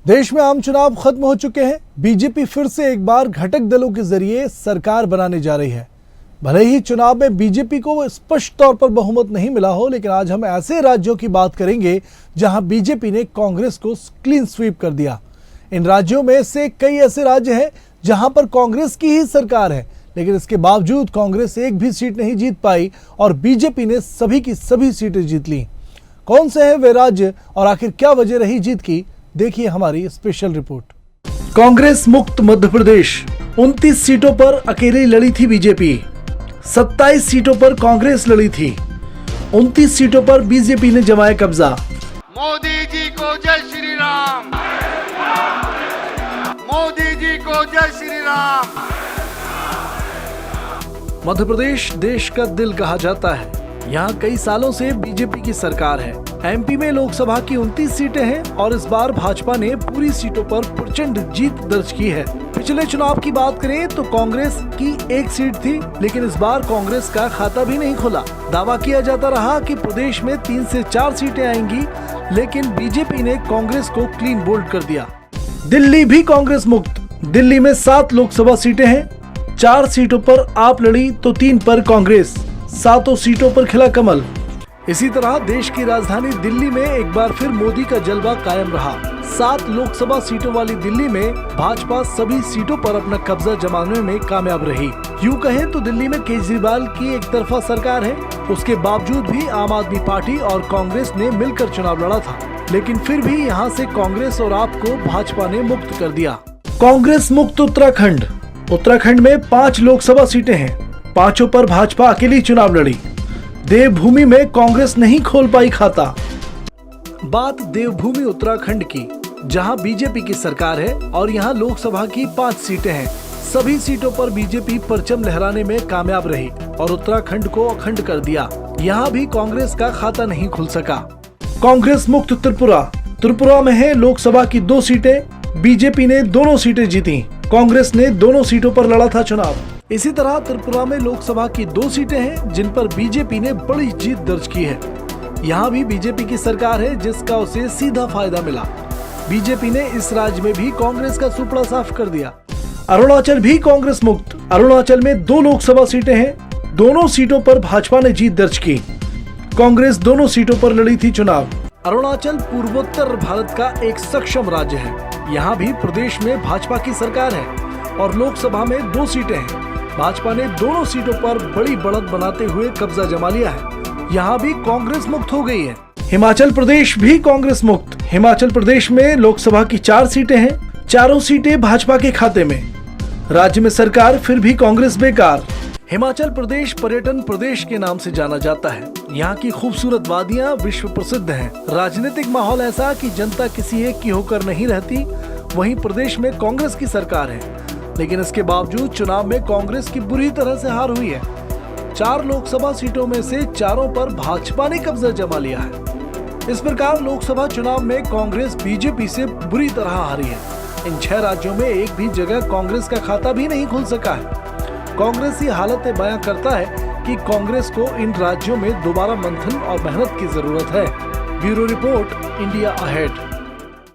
देश में आम चुनाव खत्म हो चुके हैं। बीजेपी फिर से एक बार घटक दलों के जरिए सरकार बनाने जा रही है। भले ही चुनाव में बीजेपी को स्पष्ट तौर पर बहुमत नहीं मिला हो, लेकिन आज हम ऐसे राज्यों की बात करेंगे जहां बीजेपी ने कांग्रेस को क्लीन स्वीप कर दिया। इन राज्यों में से कई ऐसे राज्य हैं जहां पर कांग्रेस की ही सरकार है, लेकिन इसके बावजूद कांग्रेस एक भी सीट नहीं जीत पाई और बीजेपी ने सभी की सभी सीटें जीत ली। कौन से हैं वे राज्य और आखिर क्या वजह रही जीत की, देखिए हमारी स्पेशल रिपोर्ट। कांग्रेस मुक्त मध्य प्रदेश 29 सीटों पर अकेले लड़ी थी बीजेपी। 27 सीटों पर कांग्रेस लड़ी थी। 29 सीटों पर बीजेपी ने जमाया कब्जा। मोदी जी को जय श्री राम, मोदी जी को जय श्री राम। मध्य प्रदेश देश का दिल कहा जाता है। यहाँ कई सालों से बीजेपी की सरकार है। एमपी में लोकसभा की 29 सीटें हैं और इस बार भाजपा ने पूरी सीटों पर प्रचंड जीत दर्ज की है। पिछले चुनाव की बात करें तो कांग्रेस की एक सीट थी, लेकिन इस बार कांग्रेस का खाता भी नहीं खुला। दावा किया जाता रहा कि प्रदेश में 3 से 4 सीटें आएंगी, लेकिन बीजेपी ने कांग्रेस को क्लीन बोल्ड कर दिया। दिल्ली भी कांग्रेस मुक्त। दिल्ली में 7 लोकसभा सीटें हैं। 4 सीटों पर आप लड़ी तो 3 पर कांग्रेस। 7 सीटों पर खिला कमल। इसी तरह देश की राजधानी दिल्ली में एक बार फिर मोदी का जलवा कायम रहा। 7 लोकसभा सीटों वाली दिल्ली में भाजपा सभी सीटों पर अपना कब्जा जमाने में कामयाब रही। यूं कहें तो दिल्ली में केजरीवाल की एक तरफा सरकार है। उसके बावजूद भी आम आदमी पार्टी और कांग्रेस ने मिलकर चुनाव लड़ा था, लेकिन फिर भी यहाँ से कांग्रेस और आप को भाजपा ने मुक्त कर दिया। कांग्रेस मुक्त उत्तराखंड। उत्तराखंड में 5 लोकसभा सीटें हैं। 5 पर भाजपा अकेली चुनाव लड़ी। देवभूमि में कांग्रेस नहीं खोल पाई खाता। बात देवभूमि उत्तराखंड की, जहां बीजेपी की सरकार है और यहां लोकसभा की 5 सीटें हैं। सभी सीटों पर बीजेपी परचम लहराने में कामयाब रही और उत्तराखंड को अखंड कर दिया। यहां भी कांग्रेस का खाता नहीं खुल सका। कांग्रेस मुक्त त्रिपुरा। त्रिपुरा में है लोकसभा की 2 सीटें। बीजेपी ने दोनों सीटें जीती। कांग्रेस ने दोनों सीटों पर लड़ा था चुनाव। इसी तरह त्रिपुरा में लोकसभा की 2 सीटें हैं, जिन पर बीजेपी ने बड़ी जीत दर्ज की है। यहाँ भी बीजेपी की सरकार है, जिसका उसे सीधा फायदा मिला। बीजेपी ने इस राज्य में भी कांग्रेस का सुपड़ा साफ कर दिया। अरुणाचल भी कांग्रेस मुक्त। अरुणाचल में 2 लोकसभा सीटें हैं। दोनों सीटों पर भाजपा ने जीत दर्ज की। कांग्रेस दोनों सीटों पर लड़ी थी चुनाव। अरुणाचल पूर्वोत्तर भारत का एक सक्षम राज्य है। यहाँ भी प्रदेश में भाजपा की सरकार है और लोकसभा में 2 सीटें हैं। भाजपा ने दोनों सीटों पर बड़ी बढ़त बनाते हुए कब्जा जमा लिया है। यहाँ भी कांग्रेस मुक्त हो गई है। हिमाचल प्रदेश भी कांग्रेस मुक्त। हिमाचल प्रदेश में लोकसभा की 4 सीटें हैं। चारों सीटें भाजपा के खाते में। राज्य में सरकार फिर भी कांग्रेस बेकार। हिमाचल प्रदेश पर्यटन प्रदेश के नाम से जाना जाता है। यहाँ की खूबसूरत वादियाँ विश्व प्रसिद्ध हैं। राजनीतिक माहौल ऐसा कि जनता किसी एक की होकर नहीं रहती। वहीं प्रदेश में कांग्रेस की सरकार है, लेकिन इसके बावजूद चुनाव में कांग्रेस की बुरी तरह से हार हुई है। 4 लोकसभा सीटों में से 4 पर भाजपा ने कब्जा जमा लिया है। इस प्रकार लोकसभा चुनाव में कांग्रेस बीजेपी से बुरी तरह हारी है। इन 6 राज्यों में एक भी जगह कांग्रेस का खाता भी नहीं खुल सका है। कांग्रेस ये हालत बयां करता है कि कांग्रेस को इन राज्यों में दोबारा मंथन और मेहनत की जरूरत है। Bureau report, India ahead.